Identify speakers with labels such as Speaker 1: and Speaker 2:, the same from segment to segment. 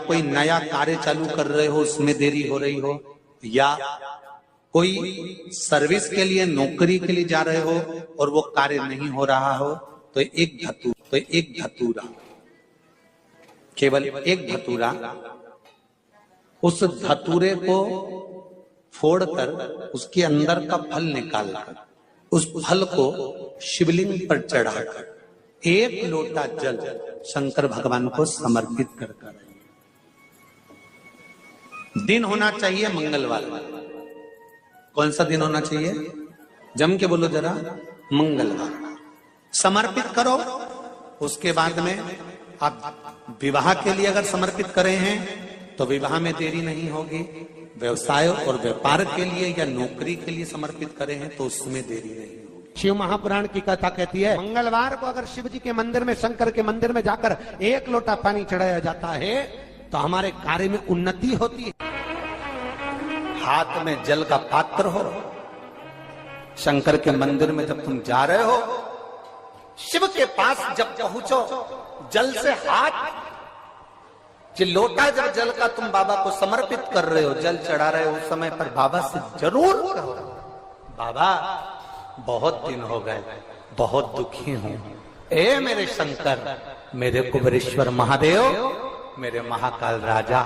Speaker 1: कोई नया कार्य चालू कर रहे हो उसमें देरी हो रही हो, या कोई सर्विस के लिए नौकरी के लिए जा रहे हो और वो कार्य नहीं हो रहा हो, तो एक धतूरा, केवल एक धतूरा, उस धतूरे को फोड़कर उसके अंदर का फल निकालकर उस फल को शिवलिंग पर चढ़ाकर एक लोटा जल शंकर भगवान को समर्पित कर दिन होना चाहिए मंगलवार। कौन सा दिन होना चाहिए? जम के बोलो जरा, मंगलवार समर्पित करो। उसके बाद में आप विवाह के लिए अगर समर्पित करे हैं तो विवाह में देरी नहीं होगी। व्यवसाय और व्यापार के लिए या नौकरी के लिए समर्पित करे हैं तो उसमें देरी नहीं होगी।
Speaker 2: शिव महापुराण की कथा कहती है मंगलवार को अगर शिव जी के मंदिर में, शंकर के मंदिर में जाकर एक लोटा पानी चढ़ाया जाता है तो हमारे कार्य में उन्नति होती है।
Speaker 1: हाथ में जल का पात्र हो, शंकर के मंदिर में जब तुम जा रहे हो, शिव के पास जब पहुंचो, जल से हाथ, लोटा जब जल का तुम बाबा को समर्पित कर रहे हो, जल चढ़ा रहे हो, उस समय पर बाबा से जरूर कहो, बाबा बहुत दिन हो गए, बहुत दुखी हूं, ए मेरे शंकर, मेरे कुबेरेश्वर महादेव, मेरे महाकाल राजा,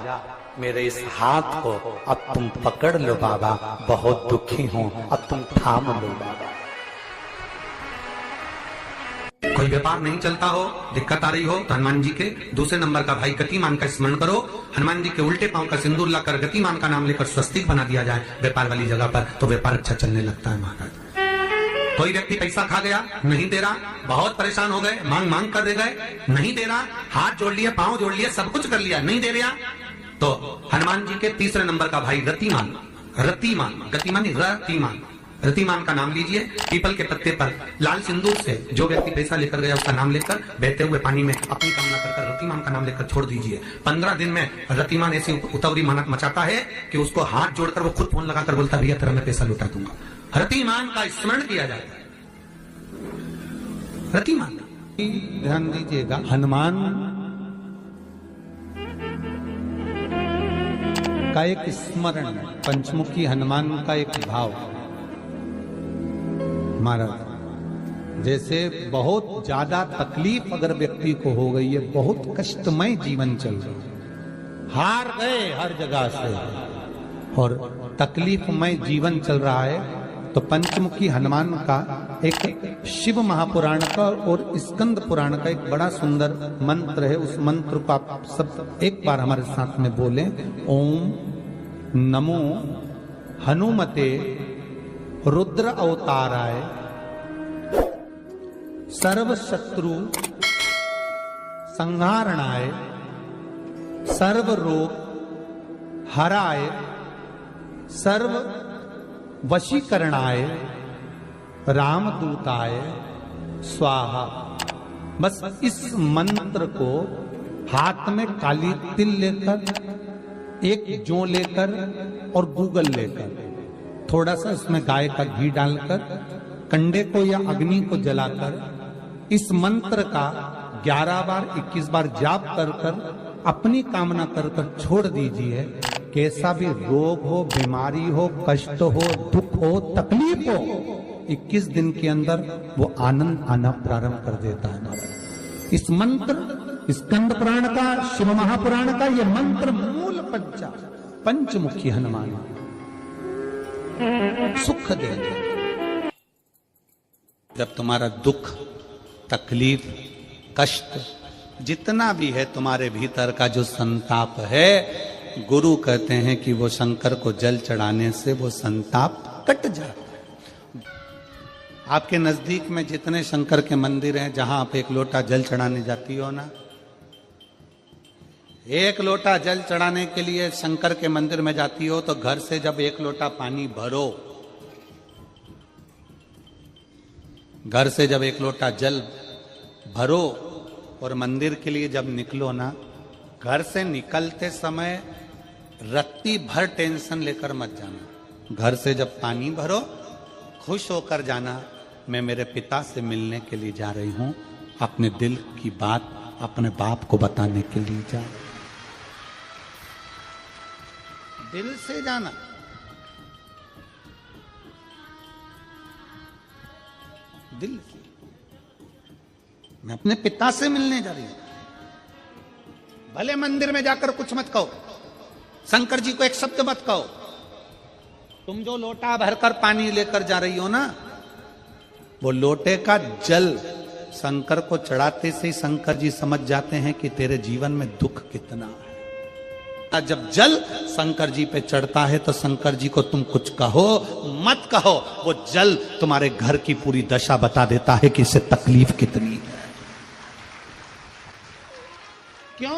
Speaker 1: मेरे इस हाथ को अब तुम पकड़ लो बाबा, बहुत दुखी हूं, अब तुम थाम लो बाबा।
Speaker 3: कोई व्यापार नहीं चलता हो, दिक्कत आ रही हो, तो हनुमान जी के दूसरे नंबर का भाई गतिमान का स्मरण करो। हनुमान जी के उल्टे पांव का सिंदूर लाकर गतिमान का नाम लेकर स्वस्तिक बना दिया जाए व्यापार वाली जगह पर, तो व्यापार अच्छा चलने लगता है महाराज। कोई व्यक्ति पैसा खा गया, नहीं दे रहा, बहुत परेशान हो गए, मांग मांग कर दे गए, नहीं दे रहा, हाथ जोड़ लिया, पांव जोड़ लिया, सब कुछ कर लिया, नहीं दे रहा, तो हनुमान जी के तीसरे नंबर का भाई रतिमान, रतिमान का नाम लीजिए। पीपल के पत्ते पर लाल सिंदूर से जो व्यक्ति पैसा लेकर गया उसका नाम लेकर बहते हुए पानी में अपनी कामना कर रतिमान का नाम लेकर छोड़ दीजिए। 15 दिन में रतिमान ऐसी उतावली मचाता है कि उसको हाथ जोड़कर वो खुद फोन लगाकर बोलता भैया तेरा मैं पैसा लौटा दूंगा। रतिमान का स्मरण किया जाता है। रतिमान,
Speaker 1: ध्यान दीजिएगा, हनुमान का एक स्मरण, पंचमुखी हनुमान का एक भाव। महाराज जैसे बहुत ज्यादा तकलीफ अगर व्यक्ति को हो गई है, बहुत कष्टमय जीवन चल रहा है, हार गए हर जगह से और तकलीफमय जीवन चल रहा है, तो पंचमुखी हनुमान का एक शिव महापुराण का और स्कंद पुराण का एक बड़ा सुंदर मंत्र है। उस मंत्र को आप सब एक बार हमारे साथ में बोलें। ओम नमो हनुमते रुद्र अवताराय सर्व शत्रु संहारणाय सर्व रोग हराय सर्व वशीकरणाय रामदूताय स्वाहा। बस इस मंत्र को हाथ में काली तिल लेकर, एक जौ लेकर और गूगल लेकर, थोड़ा सा उसमें गाय का घी डालकर, कंडे को या अग्नि को जलाकर इस मंत्र का 11 बार 21 बार जाप कर कर अपनी कामना कर कर छोड़ दीजिए। कैसा भी रोग हो, बीमारी हो, कष्ट हो, दुख हो, तकलीफ हो, 21 दिन के अंदर वो आनंद आना प्रारंभ कर देता है। इस मंत्र, स्कंद पुराण का, शिव महापुराण का ये मंत्र मूल पंचमुखी हनुमान सुख दे। जब तुम्हारा दुख, तकलीफ, कष्ट जितना भी है तुम्हारे भीतर का जो संताप है, गुरु कहते हैं कि वो शंकर को जल चढ़ाने से वो संताप कट जाता है। आपके नजदीक में जितने शंकर के मंदिर हैं, जहां आप एक लोटा जल चढ़ाने जाती हो ना, एक लोटा जल चढ़ाने के लिए शंकर के मंदिर में जाती हो तो घर से जब एक लोटा पानी भरो, घर से जब एक लोटा जल भरो और मंदिर के लिए जब निकलो ना, घर से निकलते समय रत्ती भर टेंशन लेकर मत जाना। घर से जब पानी भरो, खुश होकर जाना, मैं मेरे पिता से मिलने के लिए जा रही हूं, अपने दिल की बात अपने बाप को बताने के लिए जा। दिल से जाना। दिल से। मैं अपने पिता से मिलने जा रही हूं। भले मंदिर में जाकर कुछ मत कहो, शंकर जी को एक शब्द मत कहो। तुम जो लोटा भरकर पानी लेकर जा रही हो ना, वो लोटे का जल शंकर को चढ़ाते से ही शंकर जी समझ जाते हैं कि तेरे जीवन में दुख कितना है। जब जल शंकर जी पे चढ़ता है तो शंकर जी को तुम कुछ कहो मत कहो, वो जल तुम्हारे घर की पूरी दशा बता देता है कि इससे तकलीफ कितनी है। क्यों?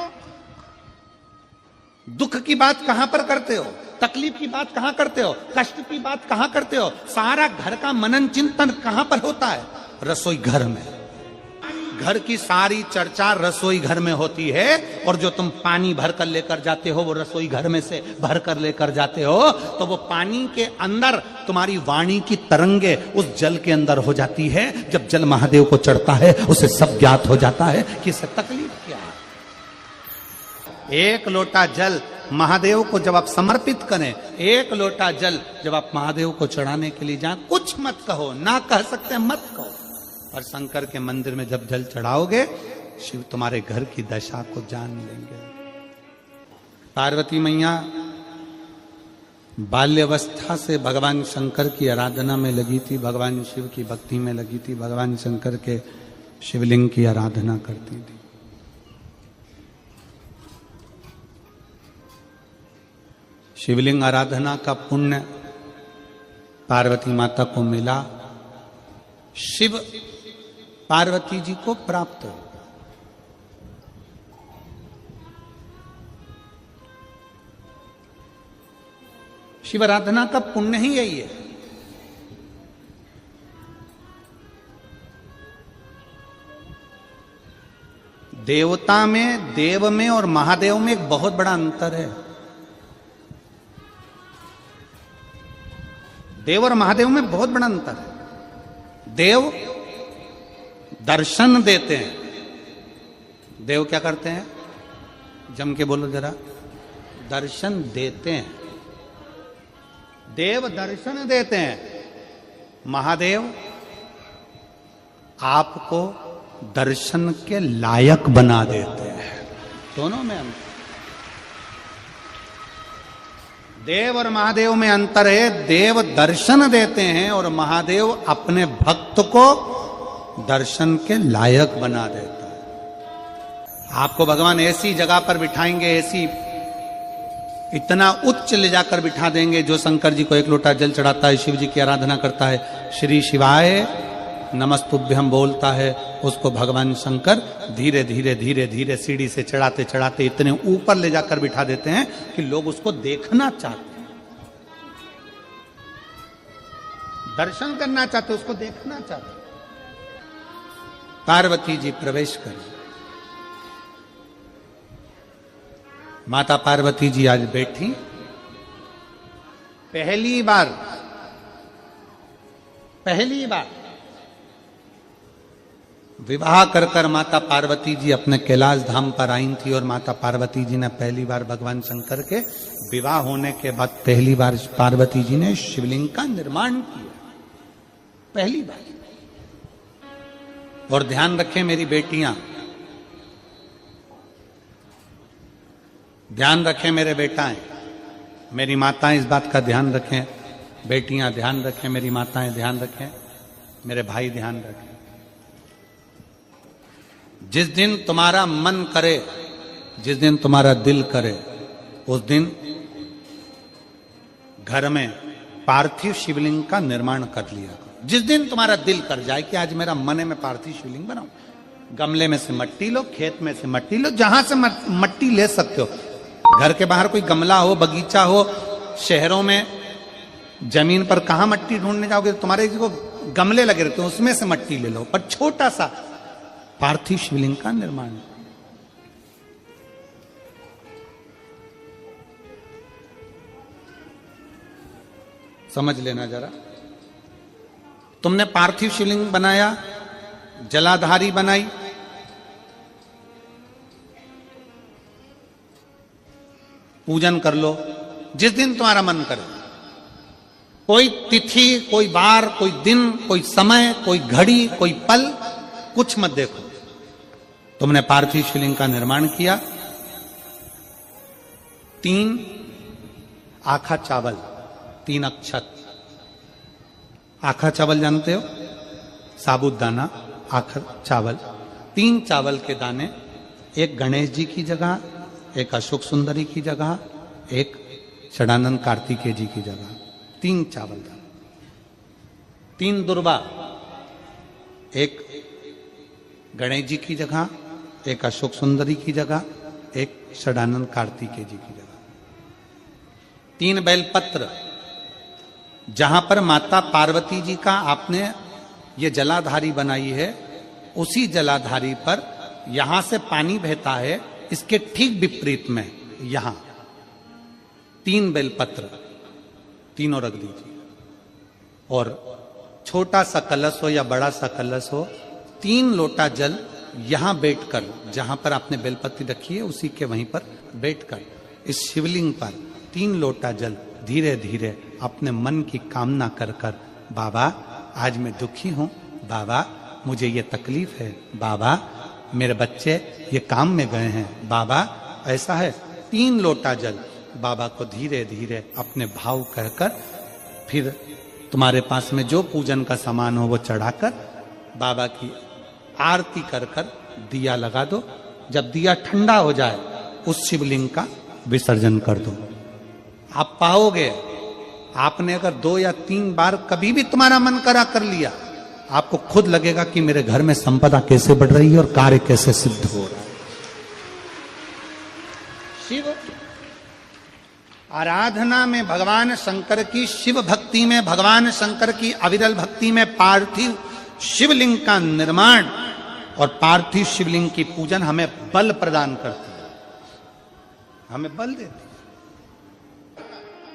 Speaker 1: दुख की बात कहां पर करते हो, तकलीफ की बात कहां करते हो, कष्ट की बात कहां करते हो? सारा घर का मनन चिंतन कहां पर होता है? रसोई घर में। घर की सारी चर्चा रसोई घर में होती है, और जो तुम पानी भर कर लेकर जाते हो वो रसोई घर में से भर कर लेकर जाते हो, तो वो पानी के अंदर तुम्हारी वाणी की तरंगे उस जल के अंदर हो जाती है। जब जल महादेव को चढ़ता है उसे सब ज्ञात हो जाता है कि इससे तकलीफ क्या है। एक लोटा जल महादेव को जब आप समर्पित करें, एक लोटा जल जब आप महादेव को चढ़ाने के लिए जाएं, कुछ मत कहो, ना कह सकते मत कहो। और शंकर के मंदिर में जब जल चढ़ाओगे, शिव तुम्हारे घर की दशा को जान लेंगे। पार्वती मैया बाल्यावस्था से भगवान शंकर की आराधना में लगी थी, भगवान शिव की भक्ति में लगी थी, भगवान शंकर के शिवलिंग की आराधना करती थी। शिवलिंग आराधना का पुण्य पार्वती माता को मिला, शिव पार्वती जी को प्राप्त हो। शिव आराधना का पुण्य ही यही है। देवता में, देव में और महादेव में एक बहुत बड़ा अंतर है। देव और महादेव में बहुत बड़ा अंतर है। देव दर्शन देते हैं। देव क्या करते हैं? जम के बोलो जरा। दर्शन देते हैं। देव दर्शन देते हैं। महादेव आपको दर्शन के लायक बना देते हैं। दोनों में अंतर। देव और महादेव में अंतर है। देव दर्शन देते हैं और महादेव अपने भक्त को दर्शन के लायक बना देता है। आपको भगवान ऐसी जगह पर बिठाएंगे, ऐसी इतना उच्च ले जाकर बिठा देंगे, जो शंकर जी को एक लोटा जल चढ़ाता है, शिव जी की आराधना करता है, श्री शिवाय नमस्तुभ्यम बोलता है, उसको भगवान शंकर धीरे धीरे धीरे धीरे सीढ़ी से चढ़ाते चढ़ाते इतने ऊपर ले जाकर बिठा देते हैं कि लोग उसको देखना चाहते हैं, दर्शन करना चाहते, उसको देखना चाहते। पार्वती जी प्रवेश करें। माता पार्वती जी आज बैठी, पहली बार विवाह कर कर माता पार्वती जी अपने कैलाश धाम पर आई थी, और माता पार्वती जी ने पहली बार भगवान शंकर के विवाह होने के बाद पहली बार पार्वती जी ने शिवलिंग का निर्माण किया, पहली बार। और ध्यान रखें मेरी बेटियां, ध्यान रखें मेरे बेटाएं, मेरी माताएं इस बात का ध्यान रखें, बेटियां ध्यान रखें, मेरी माताएं ध्यान रखें, मेरे भाई ध्यान रखें। जिस दिन तुम्हारा मन करे, जिस दिन तुम्हारा दिल करे, उस दिन घर में पार्थिव शिवलिंग का निर्माण कर लिया। जिस दिन तुम्हारा दिल कर जाए कि आज मेरा मन है मैं पार्थिव शिवलिंग बनाऊं, गमले में से मट्टी लो, खेत में से मट्टी लो, जहां से मट्टी ले सकते हो। घर के बाहर कोई गमला हो, बगीचा हो, शहरों में जमीन पर कहां मट्टी ढूंढने जाओगे? तुम्हारे को गमले लगे रहते हैं, उसमें से मट्टी ले लो, पर छोटा सा पार्थिव शिवलिंग का निर्माण। समझ लेना जरा। तुमने पार्थिव शिवलिंग बनाया, जलाधारी बनाई, पूजन कर लो, जिस दिन तुम्हारा मन करे। कोई तिथि, कोई वार, कोई दिन, कोई समय, कोई घड़ी, कोई पल, कुछ मत देखो। तुमने पार्थिव शिवलिंग का निर्माण किया। 3 आखा चावल, 3 अक्षत। आखा चावल जानते हो? साबूदाना, आखा चावल। 3 चावल के दाने, एक गणेश जी की जगह, एक अशोक सुंदरी की जगह, एक षडानंद कार्तिकेय जी की जगह। 3 चावल दाने। 3 दुर्वा, एक गणेश जी की जगह, एक अशोक सुंदरी की जगह, एक षडानंद कार्तिकेय जी की जगह। 3 बेलपत्र, जहां पर माता पार्वती जी का आपने ये जलाधारी बनाई है, उसी जलाधारी पर यहां से पानी बहता है, इसके ठीक विपरीत में यहां 3 बेलपत्र, तीनों रख दीजिए। और छोटा सा कलश हो या बड़ा सा कलश हो, 3 लोटा जल यहां बैठकर, जहां पर आपने बेलपत्ती रखी है उसी के वहीं पर बैठकर इस शिवलिंग पर 3 लोटा जल धीरे धीरे अपने मन की कामना कर कर, बाबा आज मैं दुखी हूं, बाबा मुझे ये तकलीफ है, बाबा मेरे बच्चे ये काम में गए हैं, बाबा ऐसा है। 3 लोटा जल बाबा को धीरे धीरे अपने भाव कहकर, फिर तुम्हारे पास में जो पूजन का सामान हो वो चढ़ाकर बाबा की आरती कर कर दिया लगा दो। जब दिया ठंडा हो जाए उस शिवलिंग का विसर्जन कर दो। आप पाओगे, आपने अगर 2 या 3 बार कभी भी तुम्हारा मन करा कर लिया, आपको खुद लगेगा कि मेरे घर में संपदा कैसे बढ़ रही है और कार्य कैसे सिद्ध हो रहा है। शिव आराधना में भगवान शंकर की, शिव भक्ति में भगवान शंकर की अविरल भक्ति में पार्थिव शिवलिंग का निर्माण और पार्थिव शिवलिंग की पूजन हमें बल प्रदान करती है, हमें बल देती है।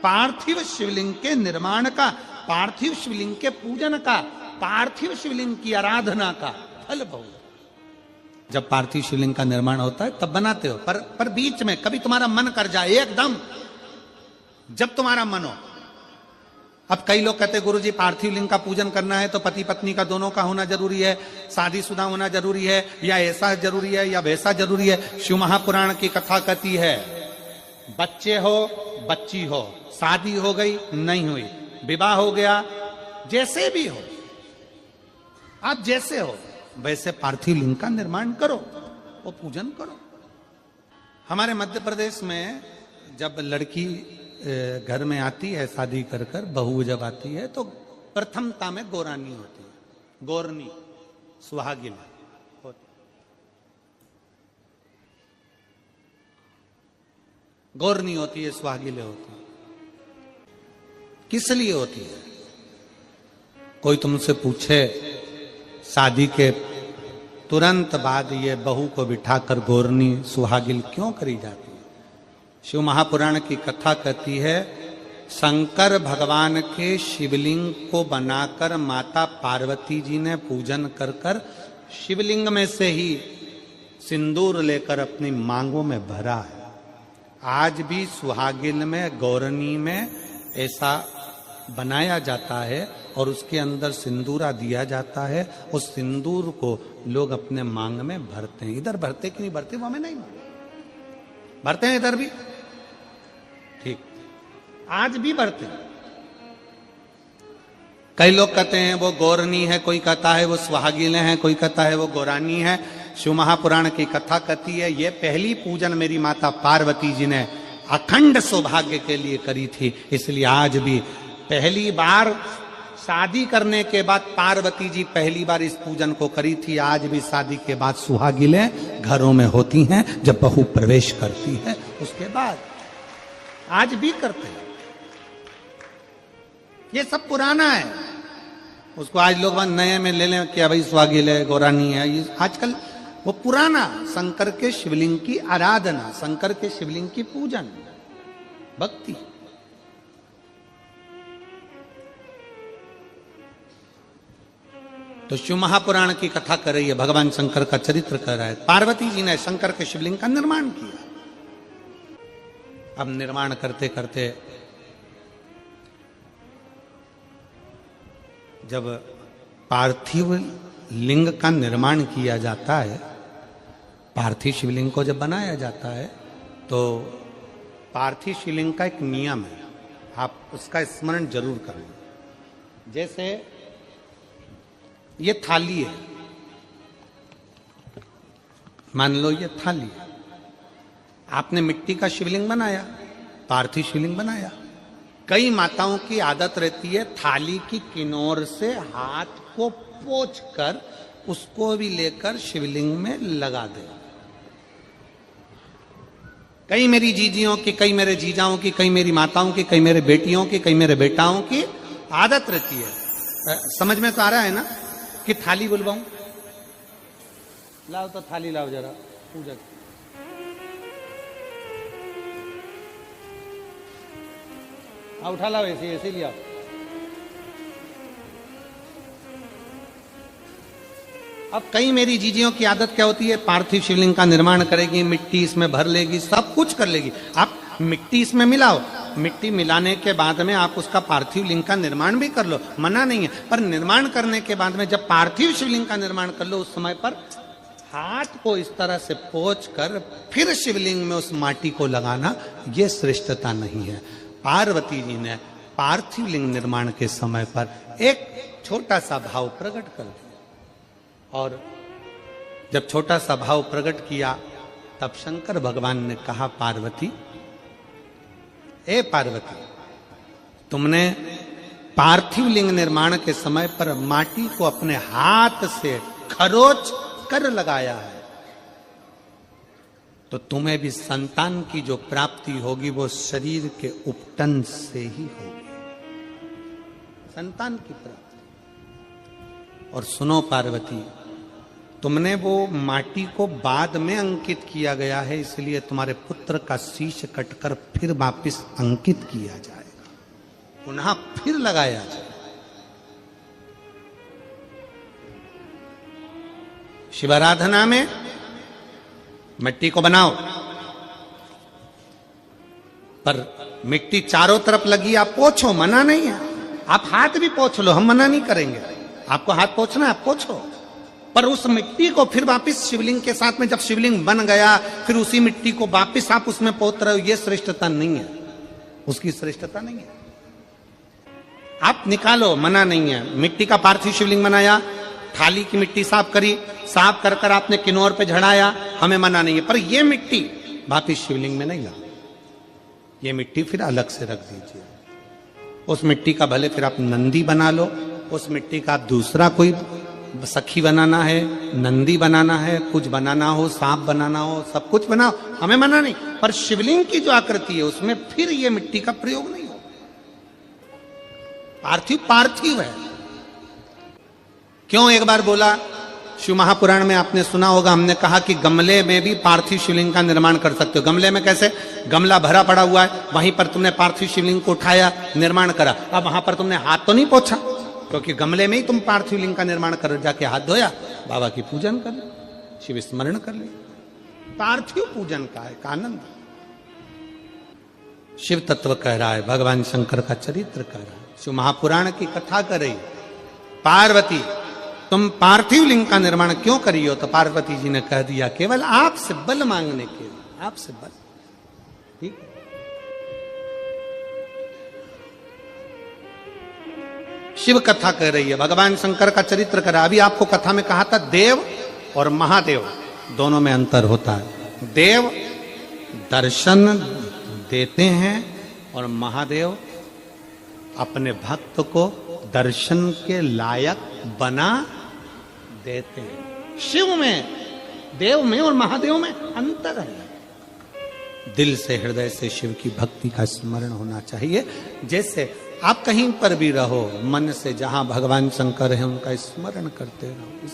Speaker 1: पार्थिव शिवलिंग के निर्माण का, पार्थिव शिवलिंग के पूजन का, पार्थिव शिवलिंग की आराधना का फल बहुत। जब पार्थिव शिवलिंग का निर्माण होता है तब बनाते हो, पर बीच में कभी तुम्हारा मन कर जाए, एकदम जब तुम्हारा मन हो। अब कई लोग कहते हैं गुरुजी पार्थिव लिंग का पूजन करना है तो पति पत्नी का दोनों का होना जरूरी है, शादीशुदा होना जरूरी है, या ऐसा जरूरी है या वैसा जरूरी है। शिव महापुराण की कथा कहती है बच्चे हो, बच्ची हो, शादी हो गई नहीं हुई, विवाह हो गया, जैसे भी हो, आप जैसे हो वैसे पार्थिव लिंग का निर्माण करो, वो पूजन करो। हमारे मध्य प्रदेश में जब लड़की घर में आती है शादी कर कर, बहू जब आती है तो प्रथमता में गोरानी होती है, गोरनी सुहागिन होती। गोरनी होती है, सुहागिले होती है। किस लिए होती है? कोई तुमसे पूछे शादी के तुरंत बाद ये बहू को बिठाकर गोरनी सुहागिल क्यों करी जाती है? शिव महापुराण की कथा कहती है शंकर भगवान के शिवलिंग को बनाकर माता पार्वती जी ने पूजन कर कर शिवलिंग में से ही सिंदूर लेकर अपनी मांगों में भरा है। आज भी सुहागिन में, गौरनी में ऐसा बनाया जाता है और उसके अंदर सिंदूरा दिया जाता है। उस सिंदूर को लोग अपने मांग में भरते हैं। इधर भरते कि नहीं भरते वो हमें नहीं मालूम, भरते हैं इधर भी, ठीक, आज भी भरते हैं। कई लोग कहते हैं वो गौरनी है, कोई कहता है वो सुहागिने हैं, कोई कहता है वो गौरानी है। शिव महापुराण की कथा कहती है ये पहली पूजन मेरी माता पार्वती जी ने अखंड सौभाग्य के लिए करी थी, इसलिए आज भी पहली बार शादी करने के बाद पार्वती जी पहली बार इस पूजन को करी थी। आज भी शादी के बाद सुहागिले घरों में होती हैं, जब बहू प्रवेश करती है उसके बाद आज भी करते हैं। ये सब पुराना है, उसको आज लोग नए में ले लें कि भाई सुहागिले गौरानी है। ये आजकल वो पुराना शंकर के शिवलिंग की आराधना, शंकर के शिवलिंग की पूजन, भक्ति। तो शिव महापुराण की कथा कर रही है, भगवान शंकर का चरित्र कर रहा है। पार्वती जी ने शंकर के शिवलिंग का निर्माण किया। अब निर्माण करते करते जब पार्थिव लिंग का निर्माण किया जाता है, पार्थिव शिवलिंग को जब बनाया जाता है, तो पार्थिव शिवलिंग का एक नियम है, आप उसका स्मरण जरूर करें। जैसे ये थाली है, मान लो ये थाली है, आपने मिट्टी का शिवलिंग बनाया, पार्थिव शिवलिंग बनाया। कई माताओं की आदत रहती है थाली की किनार से हाथ को पोंछकर उसको भी लेकर शिवलिंग में लगा दे। कई मेरी जीजियों की, कई मेरे जीजाओं की, कई मेरी माताओं की, कई मेरे बेटियों की, कई मेरे बेटाओं की आदत रहती है। समझ में तो आ रहा है ना कि थाली बुलवाऊं? लाओ तो थाली लाओ जरा, पूजा उठा लाओ, ऐसे ऐसे लिया। अब कई मेरी जीजियों की आदत क्या होती है, पार्थिव शिवलिंग का निर्माण करेगी, मिट्टी इसमें भर लेगी, सब कुछ कर लेगी। आप मिट्टी इसमें मिलाओ, मिट्टी मिलाने के बाद में आप उसका पार्थिव लिंग का निर्माण भी कर लो, मना नहीं है। पर निर्माण करने के बाद में जब पार्थिव शिवलिंग का निर्माण कर लो, उस समय पर हाथ को इस तरह से पोंछ कर फिर शिवलिंग में उस माटी को लगाना, यह श्रेष्ठता नहीं है। पार्वती जी ने पार्थिव लिंग निर्माण के समय पर एक छोटा सा भाव प्रकट कर दिया, और जब छोटा सा भाव प्रकट किया तब शंकर भगवान ने कहा, पार्वती, ए पार्वती, तुमने पार्थिव लिंग निर्माण के समय पर माटी को अपने हाथ से खरोच कर लगाया है, तो तुम्हें भी संतान की जो प्राप्ति होगी वो शरीर के उपटन से ही होगी, संतान की प्राप्ति। और सुनो पार्वती, तुमने वो माटी को बाद में अंकित किया गया है, इसलिए तुम्हारे पुत्र का शीश कटकर फिर वापिस अंकित किया जाएगा, पुनः फिर लगाया जाएगा। शिवाराधना में मिट्टी को बनाओ, पर मिट्टी चारों तरफ लगी, आप पोंछो, मना नहीं है। आप हाथ भी पोंछ लो, हम मना नहीं करेंगे। आपको हाथ पोंछना है, आप पोंछो, पर उस मिट्टी को फिर वापस शिवलिंग के साथ में, जब शिवलिंग बन गया फिर उसी मिट्टी को वापस आप उसमें पोत रहे हो, ये श्रेष्ठता नहीं है, उसकी श्रेष्ठता नहीं है। आप निकालो, मना नहीं है। मिट्टी का पार्थिव शिवलिंग बनाया, थाली की मिट्टी साफ करी, साफ कर कर आपने किन्नौर पे झड़ाया, हमें मना नहीं है। पर ये मिट्टी वापिस शिवलिंग में नहीं ला, ये मिट्टी फिर अलग से रख दीजिए। उस मिट्टी का भले फिर आप नंदी बना लो, उस मिट्टी का आप दूसरा कोई सखी बनाना है, नंदी बनाना है, कुछ बनाना हो, सांप बनाना हो, सब कुछ बनाओ, हमें मना नहीं। पर शिवलिंग की जो आकृति है उसमें फिर ये मिट्टी का प्रयोग नहीं हो। पार्थिव पार्थिव है। क्यों एक बार बोला, शिव महापुराण में आपने सुना होगा, हमने कहा कि गमले में भी पार्थिव शिवलिंग का निर्माण कर सकते हो। गमले में कैसे? गमला भरा पड़ा हुआ है, वहीं पर तुमने पार्थिव शिवलिंग को उठाया, निर्माण करा। अब वहां पर तुमने हाथ तो नहीं पोंछा, क्योंकि गमले में ही तुम पार्थिव लिंग का निर्माण कर, जाके हाथ धोया, बाबा की पूजन कर ले, शिव स्मरण कर ले। पार्थिव पूजन का एक आनंद शिव तत्व कह रहा है, भगवान शंकर का चरित्र कह रहा है, शिव महापुराण की कथा कर रही। पार्वती, तुम पार्थिव लिंग का निर्माण क्यों करी हो? तो पार्वती जी ने कह दिया, केवल आपसे बल मांगने के लिए, आपसे बल। ठीक, शिव कथा कह रही है, भगवान शंकर का चरित्र कर रहा है। अभी आपको कथा में कहा था देव और महादेव दोनों में अंतर होता है। देव दर्शन देते हैं और महादेव अपने भक्त को दर्शन के लायक बना देते हैं। शिव में, देव में और महादेव में अंतर है। दिल से, हृदय से शिव की भक्ति का स्मरण होना चाहिए। जैसे आप कहीं पर भी रहो, मन से जहां भगवान शंकर है उनका स्मरण करते रहो।